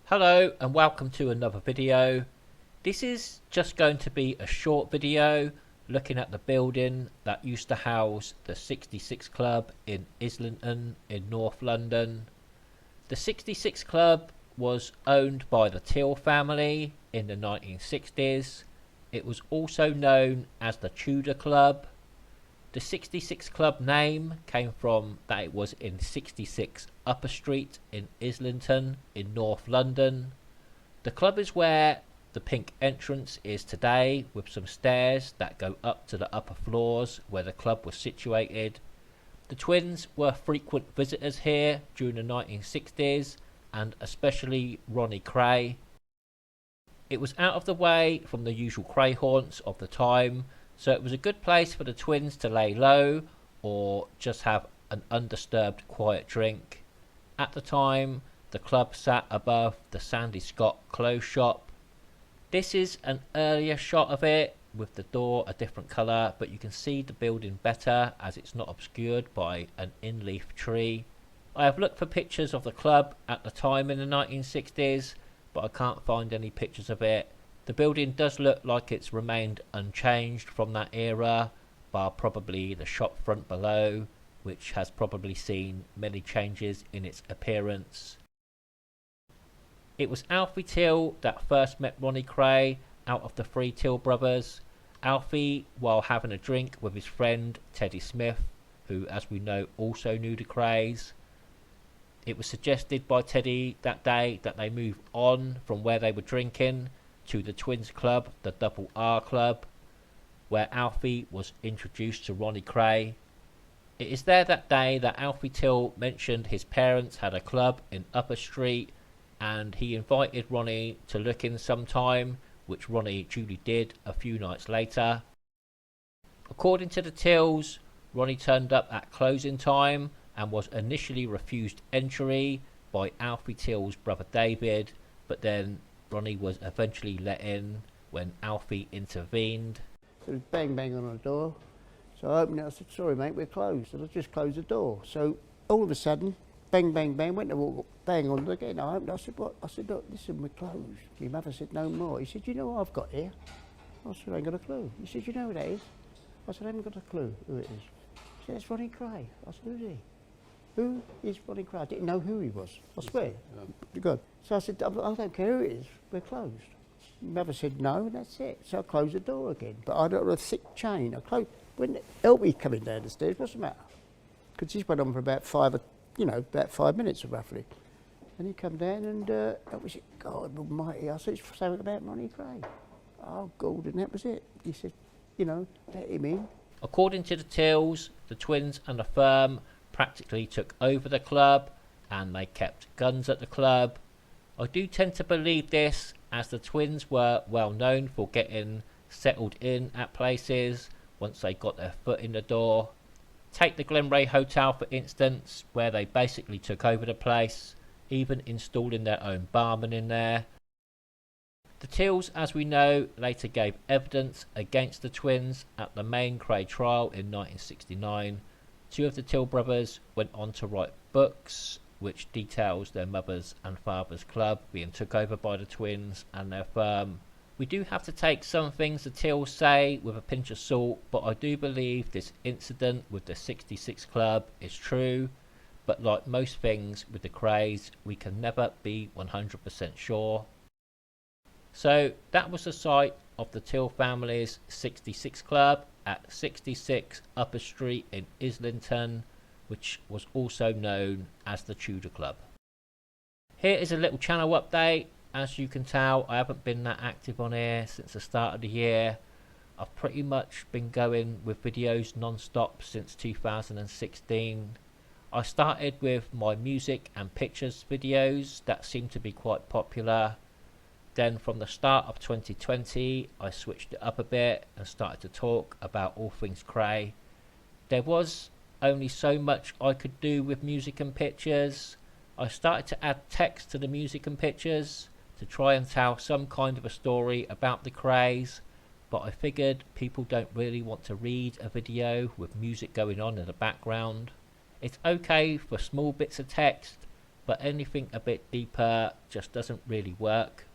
Hello and welcome to another video. This is just going to be a short video looking at the building that used to house the 66 Club in Islington in North London. The 66 Club was owned by the Till family in the 1960s. It was also known as the Tudor Club. The 66 Club name came from that it was in 66 Upper Street in Islington in North London. The club is where the pink entrance is today, with some stairs that go up to the upper floors where the club was situated. The twins were frequent visitors here during the 1960s, and especially Ronnie Kray. It was out of the way from the usual Kray haunts of the time, so it was a good place for the twins to lay low or just have an undisturbed quiet drink. At the time, the club sat above the Sandy Scott clothes shop. This is an earlier shot of it, with the door a different colour, but you can see the building better as it's not obscured by an in-leaf tree. I have looked for pictures of the club at the time in the 1960s, but I can't find any pictures of it. The building does look like it's remained unchanged from that era, bar probably the shop front below, which has probably seen many changes in its appearance. It was Alfie Till that first met Ronnie Kray out of the three Till brothers. Alfie, while having a drink with his friend Teddy Smith, who as we know also knew the Krays. It was suggested by Teddy that day that they move on from where they were drinking to the Twins Club, the Double R Club, where Alfie was introduced to Ronnie Kray. It is there that day that Alfie Till mentioned his parents had a club in Upper Street, and he invited Ronnie to look in sometime, which Ronnie duly did a few nights later. According to the Tills, Ronnie turned up at closing time and was initially refused entry by Alfie Till's brother David, but then Ronnie was eventually let in when Alfie intervened. So there was bang bang on the door. So I opened it, I said, sorry mate, we're closed. And I just closed the door. So all of a sudden, bang bang bang, went to walk, bang on it again. I opened it, I said, what? I said, look, listen, we're closed. My mother said, no more. He said, you know what I've got here? I said, I ain't got a clue. He said, you know who that is? I said, I haven't got a clue who it is. He said, it's Ronnie Kray. I said, who's he? Who is Ronnie Kray? I didn't know who he was. I swear. Yeah. Good. So I said, I don't care who it is. We're closed. My mother said no, and that's it. So I closed the door again. But I got a thick chain. I closed. When Elby coming down the stairs, what's the matter? Because this went on for about 5 minutes roughly. And he come down and that was it. God almighty. I said, it's something about Ronnie Kray. Oh, God, and that was it. He said, let him in. According to the Tills, the twins and the firm practically took over the club, and they kept guns at the club. I do tend to believe this, as the twins were well known for getting settled in at places once they got their foot in the door. Take the Glenray Hotel for instance, where they basically took over the place, even installing their own barman in there. The Tills, as we know, later gave evidence against the twins at the main Kray trial in 1969. Two of the Till brothers went on to write books which details their mother's and father's club being took over by the twins and their firm. We do have to take some things the Tills say with a pinch of salt, but I do believe this incident with the 66 Club is true, but like most things with the Krays, we can never be 100% sure. So that was the site of the Till family's 66 Club at 66 Upper Street in Islington, which was also known as the Tudor Club. Here is a little channel update. As you can tell, I haven't been that active on here since the start of the year. I've pretty much been going with videos non-stop since 2016. I started with my music and pictures videos that seem to be quite popular. Then from the start of 2020, I switched it up a bit and started to talk about all things Kray. There was only so much I could do with music and pictures. I started to add text to the music and pictures to try and tell some kind of a story about the Krays, but I figured people don't really want to read a video with music going on in the background. It's okay for small bits of text, but anything a bit deeper just doesn't really work.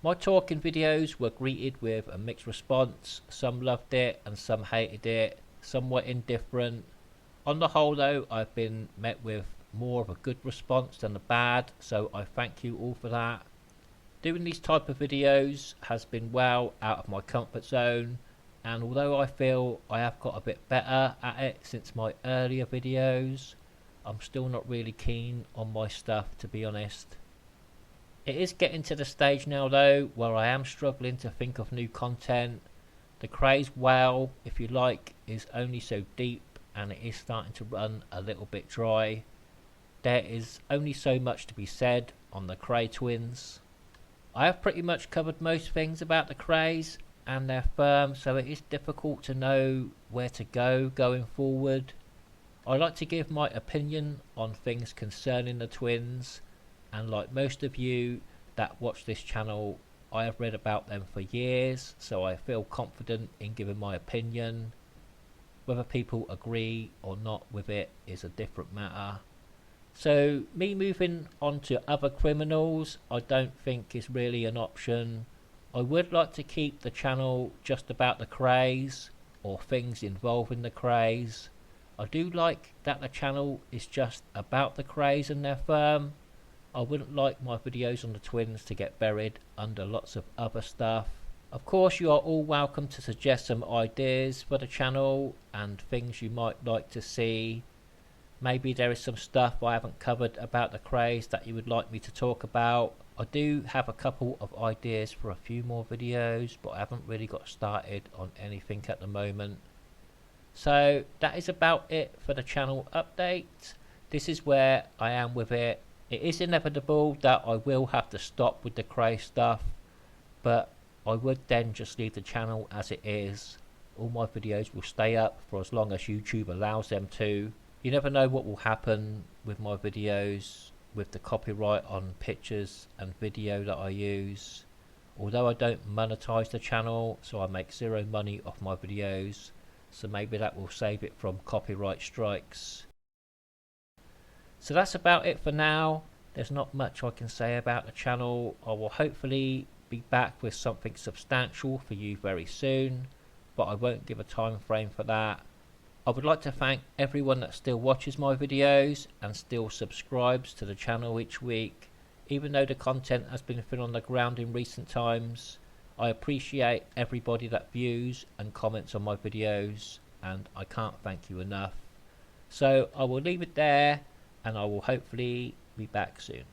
My talking videos were greeted with a mixed response. Some loved it and some hated it. Some were indifferent. On the whole though, I've been met with more of a good response than a bad, so I thank you all for that. Doing these type of videos has been well out of my comfort zone, and although I feel I have got a bit better at it since my earlier videos, I'm still not really keen on my stuff, to be honest. It is getting to the stage now though where I am struggling to think of new content. The Kray's well, if you like, is only so deep and it is starting to run a little bit dry. There is only so much to be said on the Kray twins. I have pretty much covered most things about the Krays and their firm, so it is difficult to know where to go going forward. I like to give my opinion on things concerning the twins, and like most of you that watch this channel, I have read about them for years, so I feel confident in giving my opinion. Whether people agree or not with it is a different matter. So me moving on to other criminals I don't think is really an option. I would like to keep the channel just about the Krays or things involving the Krays. I do like that the channel is just about the Krays and their firm. I wouldn't like my videos on the twins to get buried under lots of other stuff. Of course, you are all welcome to suggest some ideas for the channel and things you might like to see. Maybe there is some stuff I haven't covered about the Krays that you would like me to talk about. I do have a couple of ideas for a few more videos, but I haven't really got started on anything at the moment. So that is about it for the channel update. This is where I am with it. It is inevitable that I will have to stop with the Kray stuff, but I would then just leave the channel as it is. All my videos will stay up for as long as YouTube allows them to. You never know what will happen with my videos, with the copyright on pictures and video that I use. Although I don't monetize the channel, so I make zero money off my videos, so maybe that will save it from copyright strikes. So that's about it for now. There's not much I can say about the channel. I will hopefully be back with something substantial for you very soon, but I won't give a time frame for that. I would like to thank everyone that still watches my videos and still subscribes to the channel each week. Even though the content has been thin on the ground in recent times, I appreciate everybody that views and comments on my videos, and I can't thank you enough. So I will leave it there, and I will hopefully be back soon.